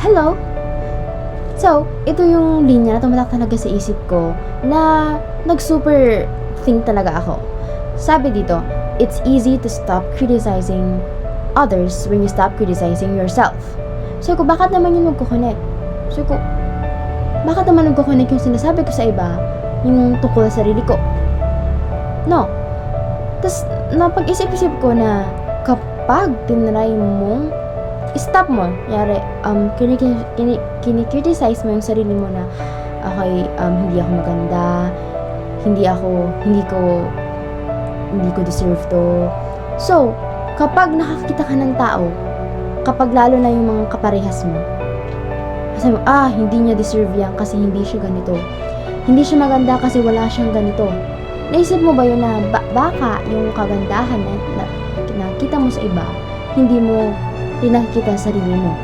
hello? So, ito yung linya na tumatak talaga sa isip ko na nag-super think talaga ako. Sabi dito, it's easy to stop criticizing others when you stop criticizing yourself. So, bakit naman yun magkukunik? So, bakit naman nagkukunik yung sinasabi ko sa iba, yung tungkol sa sarili ko? No. Tapos, napag-isip-isip ko na kapag tinry mong stop mo, yari, kinikriticize mo yung sarili mo na, okay, hindi ako maganda, hindi ko deserve to. So, kapag nakakita ka ng tao, kapag lalo na yung mga kaparehas mo, sabi mo, hindi niya deserve yan kasi hindi siya ganito. Hindi siya maganda kasi wala siyang ganito. Naisip mo ba yun na baka yung kagandahan na nakita mo sa iba, hindi mo rin nakikita sa sarili mo?